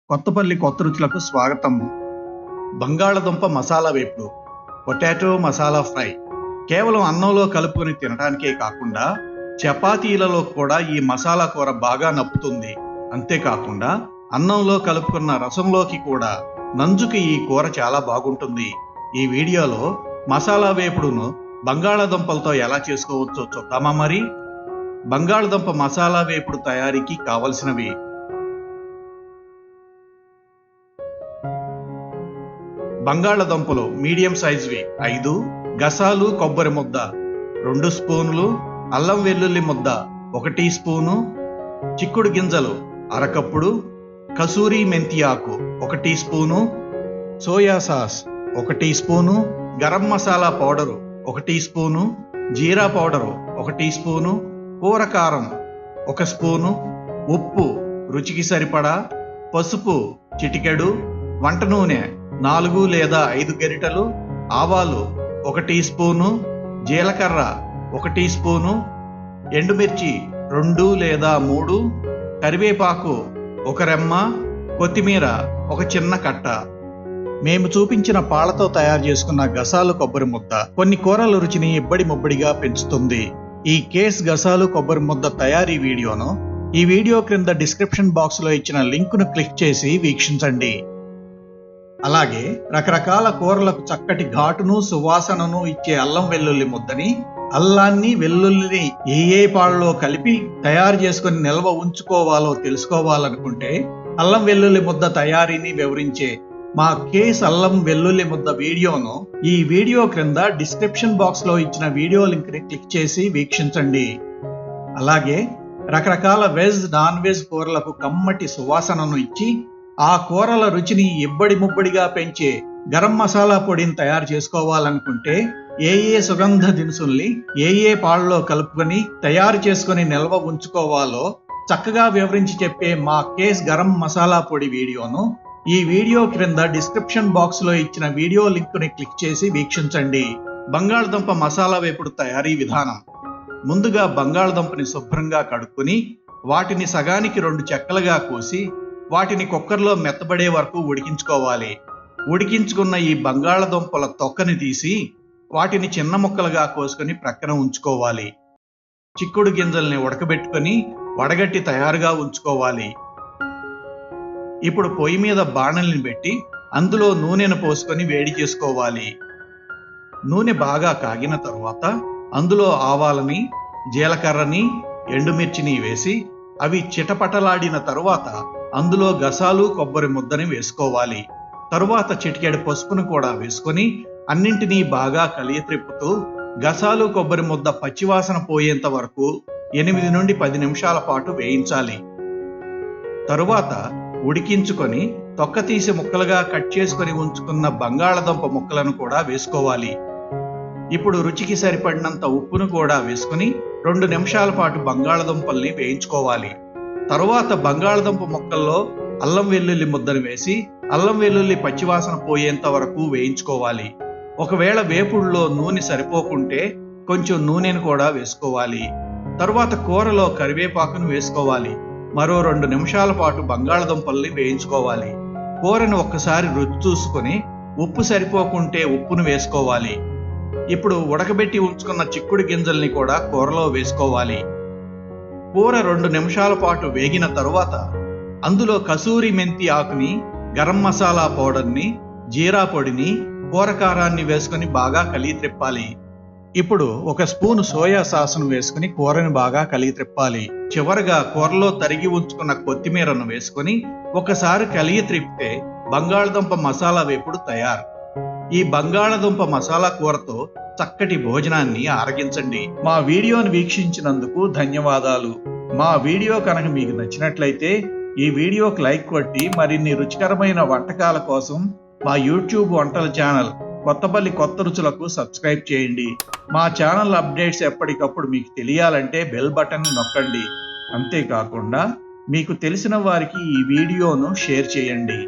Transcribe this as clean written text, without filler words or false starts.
కొత్తపల్లి కొత్త రుచులకు స్వాగతం. బంగాళదుంప మసాలా వేపుడు, పొటాటో మసాలా ఫ్రై కేవలం అన్నంలో కలుపుకొని తినడానికే కాకుండా చపాతీలలో కూడా ఈ మసాలా కూర బాగా నప్పుతుంది. అంతేకాకుండా అన్నంలో కలుపుకున్న రసంలోకి కూడా నంజుకి ఈ కూర చాలా బాగుంటుంది. ఈ వీడియోలో మసాలా వేపుడును బంగాళదుంపలతో ఎలా చేసుకోవచ్చో చూద్దామా మరి. బంగాళదుంప మసాలా వేపుడు తయారీకి కావలసినవి: బంగాళదుంపలు మీడియం సైజువి 5, గసాలు కొబ్బరి ముద్ద 2 స్పూన్లు, అల్లం వెల్లుల్లి ముద్ద 1 టీ స్పూను, చిక్కుడు గింజలు అరకప్పుడు, కసూరి మెంతి ఆకు 1 teaspoon, soya sauce 1 teaspoon, garam masala powder 1 teaspoon, jeera powder 1 teaspoon, కూర కారం 1 స్పూను, ఉప్పు రుచికి సరిపడా, పసుపు చిటికెడు, వంట నూనె 4 లేదా 5 గరిటెలు, ఆవాలు 1 టీ స్పూను, జీలకర్ర 1 టీ స్పూను, ఎండుమిర్చి 2 లేదా 3, కరివేపాకు 1 రెమ్మ, కొత్తిమీర 1 చిన్న కట్ట. మేము చూపించిన పాలతో తయారు చేసుకున్న గసాలు కొబ్బరి ముద్ద కొన్ని కూరల రుచిని ఇబ్బడి ముబ్బడిగా పెంచుతుంది. ఈ కేస్ గసాలు కొబ్బరి ముద్ద తయారీ వీడియోను ఈ వీడియో క్రింద డిస్క్రిప్షన్ బాక్స్లో ఇచ్చిన లింకును క్లిక్ చేసి వీక్షించండి. అలాగే రకరకాల కూరలకు చక్కటి ఘాటును సువాసనను ఇచ్చే అల్లం వెల్లుల్లి ముద్దని, అల్లాన్ని వెల్లుల్లిని ఏ పాలలో కలిపి తయారు చేసుకుని నిల్వ ఉంచుకోవాలో తెలుసుకోవాలనుకుంటే అల్లం వెల్లుల్లి ముద్ద తయారీని వివరించే మా కేస్ అల్లం వెల్లుల్లి ముద్ద వీడియోను ఈ వీడియో క్రింద డిస్క్రిప్షన్ బాక్స్ లో ఇచ్చిన వీడియో లింక్ ని క్లిక్ చేసి వీక్షించండి. అలాగే రకరకాల వెజ్ నాన్ వెజ్ కూరలకు కమ్మటి సువాసనను ఇచ్చి ఆ కూరల రుచిని ఇబ్బడి ముబ్బడిగా పెంచే గరం మసాలా పొడిని తయారు చేసుకోవాలనుకుంటే ఏ సుగంధ దినుసుల్ని ఏ పాలలో కలుపుకొని తయారు చేసుకుని నిల్వ ఉంచుకోవాలో చక్కగా వివరించి చెప్పే మా కేస్ గరం మసాలా పొడి వీడియోను ఈ వీడియో క్రింద డిస్క్రిప్షన్ బాక్స్ లో ఇచ్చిన వీడియో లింక్ ని క్లిక్ చేసి వీక్షించండి. బంగాళదుంప మసాలా వేపుడు తయారీ విధానం: ముందుగా బంగాళదుంపని శుభ్రంగా కడుక్కొని వాటిని సగానికి 2 చెక్కలుగా కోసి వాటిని కుక్కర్లో మెత్తబడే వరకు ఉడికించుకోవాలి. ఉడికించుకున్న ఈ బంగాళదుంపల తొక్కని తీసి వాటిని చిన్న ముక్కలుగా కోసుకొని ప్రక్కన ఉంచుకోవాలి. చిక్కుడు గింజల్ని ఉడకబెట్టుకొని వడగట్టి తయారుగా ఉంచుకోవాలి. ఇప్పుడు పొయ్యి మీద బాణలిని పెట్టి అందులో నూనెను పోసుకొని వేడి చేసుకోవాలి. నూనె బాగా కాగిన తరువాత అందులో ఆవాలని, జీలకర్రని, ఎండుమిర్చిని వేసి అవి చిటపటలాడిన తరువాత అందులో గసాలు కొబ్బరి ముద్దని వేసుకోవాలి. తరువాత చిటికెడు పసుపును కూడా వేసుకొని అన్నింటినీ బాగా కలియత్రిప్పుతూ గసాలు కొబ్బరి ముద్ద పచ్చివాసన పోయేంత వరకు 8 నుండి 10 నిమిషాల పాటు వేయించాలి. తరువాత ఉడికించుకొని తొక్క తీసి ముక్కలుగా కట్ చేసుకొని ఉంచుకున్న బంగాళదుంప ముక్కలను కూడా వేసుకోవాలి. ఇప్పుడు రుచికి సరిపడినంత ఉప్పును కూడా వేసుకుని 2 నిమిషాల పాటు బంగాళదుంపల్ని వేయించుకోవాలి. తరువాత బంగాళదుంప ముక్కల్లో అల్లం వెల్లుల్లి ముద్దను వేసి అల్లం వెల్లుల్లి పచ్చివాసన పోయేంత వరకు వేయించుకోవాలి. ఒకవేళ వేపుడులో నూనె సరిపోకుంటే కొంచెం నూనెను కూడా వేసుకోవాలి. తరువాత కూరలో కరివేపాకును వేసుకోవాలి. మరో 2 నిమిషాల పాటు బంగాళదుంపల్ని వేయించుకోవాలి. కూరను ఒక్కసారి రుచి చూసుకొని ఉప్పు సరిపోకుంటే ఉప్పును వేసుకోవాలి. ఇప్పుడు ఉడకబెట్టి ఉంచుకున్న చిక్కుడు గింజల్ని కూడా కూరలో వేసుకోవాలి. కూర 2 నిమిషాల పాటు వేగిన తరువాత అందులో కసూరి మెంతి ఆకుని, గరం మసాలా పౌడర్ని, జీరా పొడిని, కూర కారాన్ని వేసుకుని బాగా కలియత్రిప్పాలి. ఇప్పుడు 1 స్పూను సోయా సాస్ను వేసుకుని కూరని బాగా కలియత్రిప్పాలి. చివరగా కూరలో తరిగి ఉంచుకున్న కొత్తిమీరను వేసుకుని ఒకసారి కలియత్రిప్పితే బంగాళదుంప మసాలా వేపుడు తయారు. ఈ బంగాళదుంప మసాలా కూరతో చక్కటి భోజనాన్ని ఆరగించండి. మా వీడియోను వీక్షించినందుకు ధన్యవాదాలు. మా వీడియో కనుక మీకు నచ్చినట్లయితే ఈ వీడియోకి లైక్ కొట్టి మరిన్ని రుచికరమైన వంటకాల కోసం మా యూట్యూబ్ వంటల ఛానల్ కొత్తపల్లి కొత్త రుచులకు సబ్స్క్రైబ్ చేయండి. మా ఛానల్ అప్డేట్స్ ఎప్పటికప్పుడు మీకు తెలియాలంటే బెల్ బటన్ నొక్కండి. అంతేకాకుండా మీకు తెలిసిన వారికి ఈ వీడియోను షేర్ చేయండి.